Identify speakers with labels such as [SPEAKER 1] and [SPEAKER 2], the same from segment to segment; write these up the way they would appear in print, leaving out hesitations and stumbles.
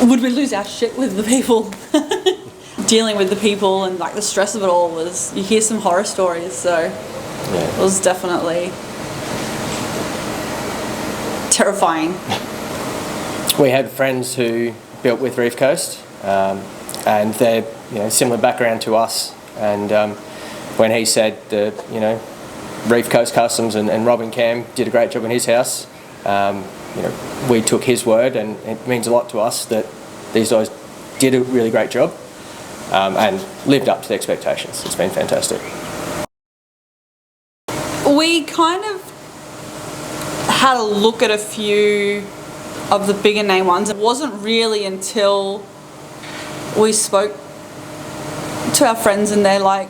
[SPEAKER 1] would we lose our shit with the people? Dealing with the people and like the stress of it all was, you hear some horror stories, so it was definitely terrifying.
[SPEAKER 2] We had friends who built with Reef Coast, and they're similar background to us. And when he said Reef Coast Customs and Rob and Cam did a great job in his house, we took his word, and it means a lot to us that these guys did a really great job and lived up to the expectations. It's been fantastic.
[SPEAKER 1] We kind of had a look at a few of the bigger name ones. It wasn't really until we spoke to our friends and they're like,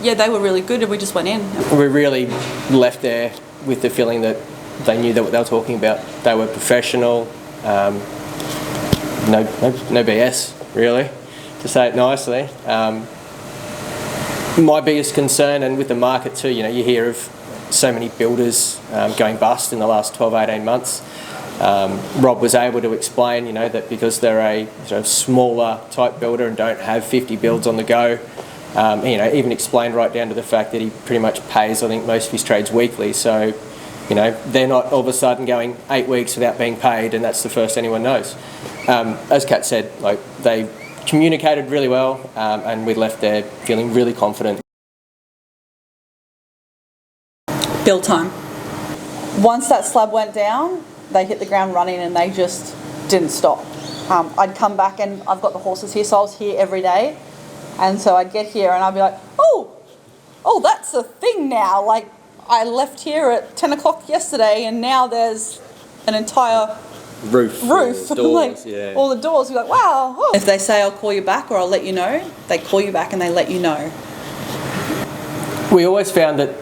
[SPEAKER 1] yeah, they were really good, and we just went in.
[SPEAKER 2] We really left there with the feeling that they knew that what they were talking about. They were professional, no BS, really, to say it nicely. My biggest concern, and with the market too, you hear of so many builders going bust in the last 12, 18 months. Rob was able to explain, that because they're a sort of smaller type builder and don't have 50 builds on the go, even explained right down to the fact that he pretty much pays, I think, most of his trades weekly. So, they're not all of a sudden going 8 weeks without being paid, and that's the first anyone knows. As Kat said, they communicated really well, and we left there feeling really confident.
[SPEAKER 1] Build time. Once that slab went down, they hit the ground running and they just didn't stop. I'd come back, and I've got the horses here, so I was here every day. And so I'd get here and I'd be like, oh, that's a thing now. Like, I left here at 10 o'clock yesterday and now there's an entire roof.
[SPEAKER 2] Doors,
[SPEAKER 1] all the doors. You're like, wow. Oh. If they say I'll call you back or I'll let you know, they call you back and they let you know.
[SPEAKER 2] We always found that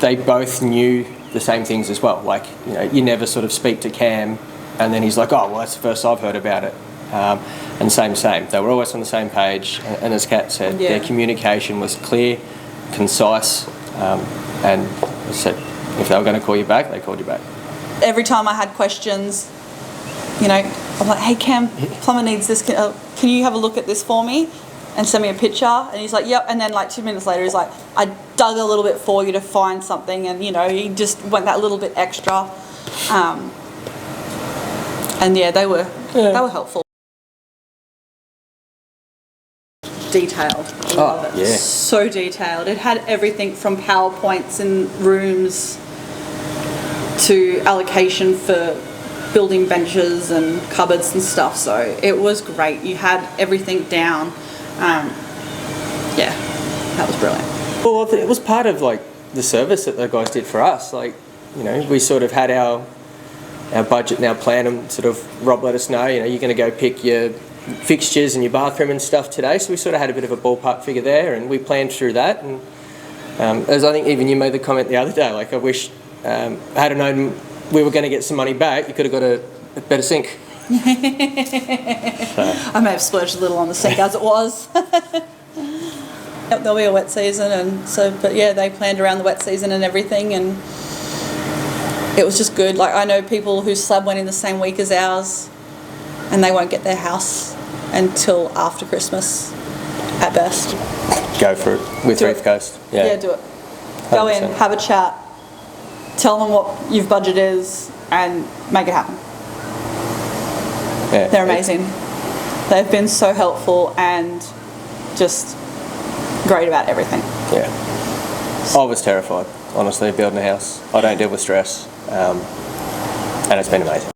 [SPEAKER 2] they both knew the same things as well. You never sort of speak to Cam and then he's like, oh, well, that's the first I've heard about it. And same. They were always on the same page. And as Kat said, their communication was clear, concise, and as I said, if they were going to call you back, they called you back.
[SPEAKER 1] Every time I had questions, I'm like, hey, Cam, plumber needs this. Can you have a look at this for me? And send me a picture. And he's like, yep. And then 2 minutes later, he's like, I dug a little bit for you to find something. And, he just went that little bit extra. And they were helpful. Detailed. I love it.
[SPEAKER 2] Yeah.
[SPEAKER 1] So detailed. It had everything from PowerPoints and rooms to allocation for building benches and cupboards and stuff. So it was great. You had everything down. That was brilliant.
[SPEAKER 2] Well, it was part of the service that the guys did for us. We sort of had our budget and our plan, and sort of Rob let us know, you're going to go pick your fixtures and your bathroom and stuff today. So we sort of had a bit of a ballpark figure there, and we planned through that. And as I think even you made the comment the other day, I wish I had known we were going to get some money back, you could have got a better sink.
[SPEAKER 1] I may have splurged a little on the sink as it was. There'll be a wet season, and they planned around the wet season and everything, and it was just good. I know people whose slab went in the same week as ours, and they won't get their house until after Christmas at best.
[SPEAKER 2] Go for it with Reef Coast.
[SPEAKER 1] Yeah, do it. 100%. Go in, have a chat, tell them what your budget is, and make it happen. Yeah, they're amazing. They've been so helpful and just great about everything.
[SPEAKER 2] Yeah. I was terrified, honestly, building a house. I don't deal with stress, and it's been amazing.